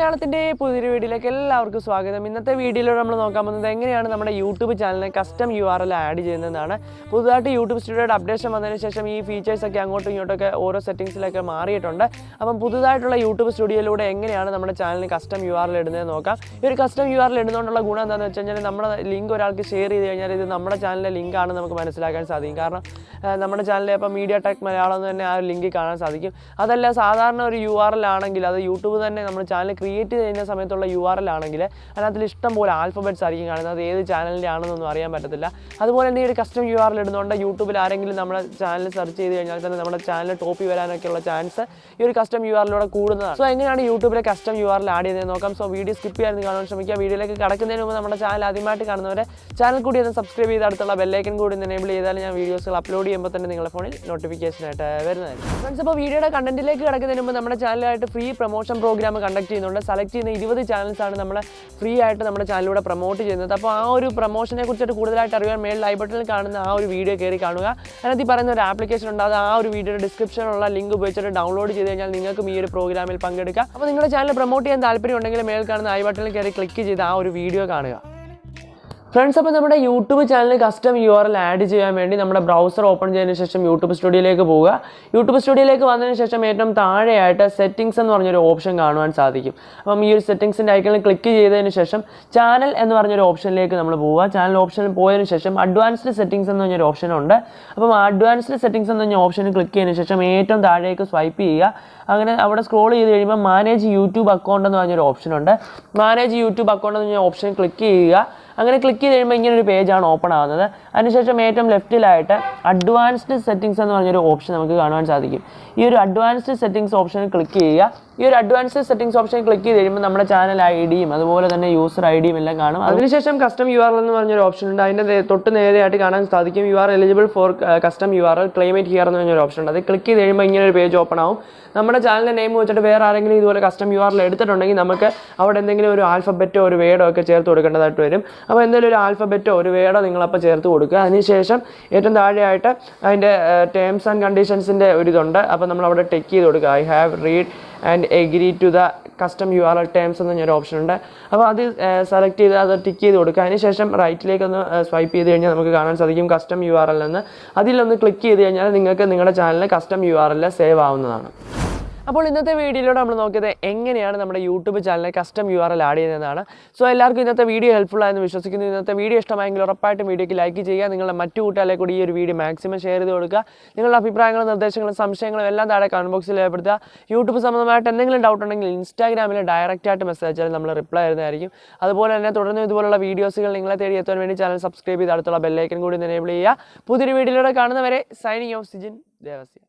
മലയാളത്തിന്റെ പുതിയൊരു വീഡിയോയിലേക്ക് എല്ലാവർക്കും സ്വാഗതം. ഇന്നത്തെ വീഡിയോയിലൂടെ നമ്മൾ നോക്കാൻ പോകുന്നത് എങ്ങനെയാണ് നമ്മുടെ യൂട്യൂബ് ചാനലിനെ കസ്റ്റം URL ആഡ് ചെയ്യുന്നതാണ്. പുതുതായിട്ട് യൂട്യൂബ് സ്റ്റുഡിയോയുടെ അപ്ഡേഷൻ വന്നതിന് ശേഷം ഈ ഫീച്ചേഴ്സ് ഒക്കെ അങ്ങോട്ടും ഇങ്ങോട്ടൊക്കെ ഓരോ സെറ്റിംഗ്സിലൊക്കെ മാറിയിട്ടുണ്ട്. അപ്പം പുതുതായിട്ടുള്ള യൂട്യൂബ് സ്റ്റുഡിയോയിലൂടെ എങ്ങനെയാണ് നമ്മുടെ ചാനലിന് കസ്റ്റം URL ഇടുന്നത് നോക്കാം. ഈ ഒരു കസ്റ്റം URL ഇടുന്നതുകൊണ്ടുള്ള ഗുണം എന്താണെന്ന് വെച്ച് കഴിഞ്ഞാൽ നമ്മുടെ ലിങ്ക് ഒരാൾക്ക് ഷെയർ ചെയ്ത് കഴിഞ്ഞാൽ ഇത് നമ്മുടെ ചാനലിലെ ലിങ്ക് ആണെന്ന് നമുക്ക് മനസ്സിലാക്കാൻ സാധിക്കും. കാരണം നമ്മുടെ ചാനലിൽ ഇപ്പോൾ മീഡിയാടെക് മലയാളം എന്ന് തന്നെ ആ ഒരു ലിങ്ക് കാണാൻ സാധിക്കും. അതല്ല സാധാരണ ഒരു URL ആണെങ്കിൽ അത് യൂട്യൂബ് തന്നെ നമ്മുടെ ചാനൽ ക്രിയേറ്റ് ചെയ്യുന്ന സമയത്തുള്ള URL ആണെങ്കിൽ അതിനകത്തിൽ ഇഷ്ടം പോലെ ആൽഫബറ്റ്സ് ആയിരിക്കും കാണുന്നത്. അത് ഏത് ചാനലിൻ്റെ ആണെന്നൊന്നും അറിയാൻ പറ്റത്തില്ല. അതുപോലെ തന്നെ ഈ ഒരു കസ്റ്റം URL ഇടുന്നതുകൊണ്ട് യൂട്യൂബിൽ ആരെങ്കിലും നമ്മുടെ ചാനൽ സെർച്ച് ചെയ്ത് കഴിഞ്ഞാൽ തന്നെ നമ്മുടെ ചാനൽ ടോപ്പിൽ വരാനൊക്കെയുള്ള ചാൻസ് ഈ ഒരു കസ്റ്റം URLിലൂടെ കൂടുന്നതാണ്. സോ എങ്ങനെയാണ് യൂട്യൂബിലെ കസ്റ്റം URL ആഡ് ചെയ്യുന്നത് നോക്കാം. സോ വീഡിയോ സ്കിപ്പ് ചെയ്യാൻ കാണാൻ ശ്രമിക്കുക. വീഡിയോയിലേക്ക് കടക്കുന്നതിന് മുമ്പ് നമ്മുടെ ചാനൽ ആദ്യമായിട്ട് കാണുന്നവരെ ചാനൽ കൂടി ഒന്ന് സബ്സ്ക്രൈബ് ചെയ്ത് അടുത്തുള്ള ബെല്ലൈക്കൻ കൂടി എനേബിൾ ചെയ്താൽ ഞാൻ വീഡിയോസുകൾ അപ്ലോഡ് ചെയ്യുമ്പോൾ തന്നെ നിങ്ങളുടെ ഫോണിൽ നോട്ടിഫിക്കേഷനായിട്ട് വരുന്നതായിരിക്കും. ഫ്രണ്ട്സ്, അപ്പോൾ വീഡിയോയുടെ കണ്ടന്റിലേക്ക് കിടക്കുന്നതിന് മുമ്പ് നമ്മുടെ ചാനലായിട്ട് ഫ്രീ പ്രൊമോഷൻ പ്രോഗ്രാം കണ്ടക്ട് ചെയ്യുന്നുണ്ട്. സെലക്ട് ചെയ്യുന്ന 20 ചാനൽസാണ് നമ്മൾ ഫ്രീ ആയിട്ട് നമ്മുടെ ചാനലിലൂടെ പ്രൊമോട്ട് ചെയ്യുന്നത്. അപ്പോൾ ആ ഒരു പ്രൊമോഷനെ കുറിച്ചിട്ട് കൂടുതലായിട്ട് അറിയാൻ മേളിൽ ഐ ബട്ടണിൽ കാണുന്ന ആ ഒരു വീഡിയോ കയറി കാണുക. അതിനകത്ത് പറയുന്ന ഒരു ആപ്ലിക്കേഷൻ ഉണ്ട്. അത് ആ ഒരു വീഡിയോയുടെ ഡിസ്ക്രിപ്ഷനിലുള്ള ലിങ്ക് ഉപയോഗിച്ചിട്ട് ഡൗൺലോഡ് ചെയ്ത് കഴിഞ്ഞാൽ നിങ്ങൾക്കും ഈ ഒരു പ്രോഗ്രാമിൽ പങ്കെടുക്കാം. അപ്പോൾ നിങ്ങളുടെ ചാനൽ പ്രൊമോട്ട് ചെയ്യാൻ താല്പര്യം ഉണ്ടെങ്കിൽ മേളിൽ കാണുന്ന ഐ ബട്ടണിൽ കയറി ക്ലിക്ക് ചെയ്ത് ആ ഒരു വീഡിയോ കാണുക. ഫ്രണ്ട്സ്, അപ്പോൾ നമ്മുടെ യൂട്യൂബ് ചാനലിൽ കസ്റ്റം URL ആഡ് ചെയ്യാൻ വേണ്ടി നമ്മുടെ ബ്രൗസർ ഓപ്പൺ ചെയ്തതിന് ശേഷം യൂട്യൂബ് സ്റ്റുഡിയോയിലേക്ക് പോവുക. യൂട്യൂബ് സ്റ്റുഡിയോയിലേക്ക് വന്നതിന് ശേഷം ഏറ്റവും താഴെയായിട്ട് സെറ്റിംഗ്സ് എന്ന് പറഞ്ഞൊരു ഓപ്ഷൻ കാണുവാൻ സാധിക്കും. അപ്പം ഈ ഒരു സെറ്റിംഗ്സിൻ്റെ ഐക്കണിൽ ക്ലിക്ക് ചെയ്തതിന് ശേഷം ചാനൽ എന്ന് പറഞ്ഞൊരു ഓപ്ഷനിലേക്ക് നമ്മൾ പോവുക. ചാനൽ ഓപ്ഷനിൽ പോയതിന് ശേഷം അഡ്വാൻസ്ഡ് സെറ്റിംഗ്സ് എന്ന് പറഞ്ഞൊരു ഓപ്ഷൻ ഉണ്ട്. അപ്പം അഡ്വാൻസ്ഡ് സെറ്റിംഗ്സ് എന്ന് പറഞ്ഞ ഓപ്ഷനിൽ ക്ലിക്ക് ചെയ്തതിന് ശേഷം ഏറ്റവും താഴേക്ക് സ്വൈപ്പ് ചെയ്യുക. അങ്ങനെ അവിടെ സ്ക്രോൾ ചെയ്ത് കഴിയുമ്പോൾ മാനേജ് യൂട്യൂബ് അക്കൗണ്ട് എന്ന് പറഞ്ഞൊരു ഓപ്ഷൻ ഉണ്ട്. മാനേജ് യൂട്യൂബ് അക്കൗണ്ട് എന്ന് പറഞ്ഞ ഓപ്ഷൻ ക്ലിക്ക് ചെയ്യുക. അങ്ങനെ ക്ലിക്ക് ചെയ്ത് കഴിയുമ്പോൾ ഇങ്ങനൊരു പേജാണ് ഓപ്പൺ ആകുന്നത്. അതിനുശേഷം ഏറ്റവും ലെഫ്റ്റിലായിട്ട് അഡ്വാൻസ്ഡ് സെറ്റിംഗ്സ് എന്ന് പറഞ്ഞൊരു ഓപ്ഷൻ നമുക്ക് കാണുവാൻ സാധിക്കും. ഈ ഒരു അഡ്വാൻസ്ഡ് സെറ്റിംഗ്സ് ഓപ്ഷനിൽ ക്ലിക്ക് ചെയ്യുക. ഈ ഒരു അഡ്വാൻസ്ഡ് സെറ്റിംഗ്സ് ഓപ്ഷൻ ക്ലിക്ക് ചെയ്ത് കഴിയുമ്പോൾ നമ്മുടെ ചാനൽ ID-യും അതുപോലെ തന്നെ യൂസർ ID-യും എല്ലാം കാണും. അതിനുശേഷം കസ്റ്റം URL എന്ന് പറഞ്ഞൊരു ഓപ്ഷൻ ഉണ്ട്. അതിൻ്റെ തൊട്ട് നേരെയായിട്ട് കാണാൻ സാധിക്കും UR eligible for custom URL claim it here എന്ന് പറഞ്ഞൊരു ഓപ്ഷൻ ഉണ്ട്. അത് ക്ലിക്ക് ചെയ്ത് കഴിയുമ്പോൾ ഇങ്ങനെ ഒരു പേജ് ഓപ്പൺ ആവും. നമ്മുടെ ചാനലിൻ്റെ നെയിം വെച്ചിട്ട് വേറെ ആരെങ്കിലും ഇതുപോലെ കസ്റ്റം URL എടുത്തിട്ടുണ്ടെങ്കിൽ നമുക്ക് അവിടെ എന്തെങ്കിലും ഒരു ആൽഫബറ്റോ ഒരു വേർഡോ ഒക്കെ ചേർത്ത് കൊടുക്കേണ്ടതായിട്ട് വരും. അപ്പോൾ എന്തെങ്കിലും ഒരു ആൽഫബറ്റോ ഒരു വേർഡോ നിങ്ങളപ്പോൾ ചേർത്ത് കൊടുക്കുക. അതിനുശേഷം ഏറ്റവും താഴെയായിട്ട് അതിൻ്റെ ടേംസ് ആൻഡ് കണ്ടീഷൻസിൻ്റെ ഒരു ഇതുണ്ട്. അപ്പോൾ നമ്മൾ അവിടെ ടിക്ക് ചെയ്ത് കൊടുക്കുക. I have read and agree to the custom URL terms എന്ന് പറഞ്ഞൊരു ഓപ്ഷൻ ഉണ്ട്. അപ്പോൾ അത് സെലക്ട് ചെയ്ത് അത് ടിക്ക് ചെയ്ത് കൊടുക്കുക. അതിനുശേഷം റൈറ്റിലേക്കൊന്ന് സ്വൈപ്പ് ചെയ്ത് കഴിഞ്ഞാൽ നമുക്ക് കാണാൻ സാധിക്കും കസ്റ്റം URL എന്ന്. അതിലൊന്ന് ക്ലിക്ക് ചെയ്ത് കഴിഞ്ഞാൽ നിങ്ങൾക്ക് നിങ്ങളുടെ ചാനലിൽ കസ്റ്റം URL സേവ് ആവുന്നതാണ്. അപ്പോൾ ഇന്നത്തെ വീഡിയോയിലൂടെ നമ്മൾ നോക്കിയത് എങ്ങനെയാണ് നമ്മുടെ യൂട്യൂബ് ചാനലിൽ കസ്റ്റം URL ആഡ് ചെയ്യുന്നതാണ്. സോ എല്ലാവർക്കും ഇന്നത്തെ വീഡിയോ ഹെൽപ്ഫുൾ ആയെന്ന് വിശ്വസിക്കുന്നു. ഇന്നത്തെ വീഡിയോ ഇഷ്ടമായെങ്കിൽ ഉറപ്പായിട്ടും വീഡിയോയ്ക്ക് ലൈക്ക് ചെയ്യുക. നിങ്ങളുടെ മറ്റു കൂട്ടുകാരെ കൂടി ഈ ഒരു വീഡിയോ മാക്സിമം ഷെയർ ചെയ്ത് കൊടുക്കുക. നിങ്ങളുടെ അഭിപ്രായങ്ങളും നിർദ്ദേശങ്ങളും സംശയങ്ങളും എല്ലാം താഴെ കമന്റ് ബോക്സിൽ രേഖപ്പെടുത്തുക. യൂട്യൂബ് സംബന്ധമായിട്ട് എന്തെങ്കിലും ഡൗട്ട് ഉണ്ടെങ്കിൽ ഇൻസ്റ്റാഗ്രാമിൽ ഡയറക്റ്റായിട്ട് മെസ്സേജ് അയച്ചാൽ നമ്മൾ റിപ്ലൈ തരുന്നതായിരിക്കും. അതുപോലെ തന്നെ തുടർന്ന് ഇതുപോലുള്ള വീഡിയോസുകൾ നിങ്ങളെ തേടി എത്താൻ വേണ്ടി ചാനൽ സബ്സ്ക്രൈബ് ചെയ്ത് അടുത്തുള്ള ബെല്ലൈക്കൻ കൂടി എനേബിൾ ചെയ്യുക. പുതിയൊരു വീഡിയോയിലൂടെ കാണുന്നവരെ സൈനിങ് ഓഫ് സിജിൻ ദേവസ്യ.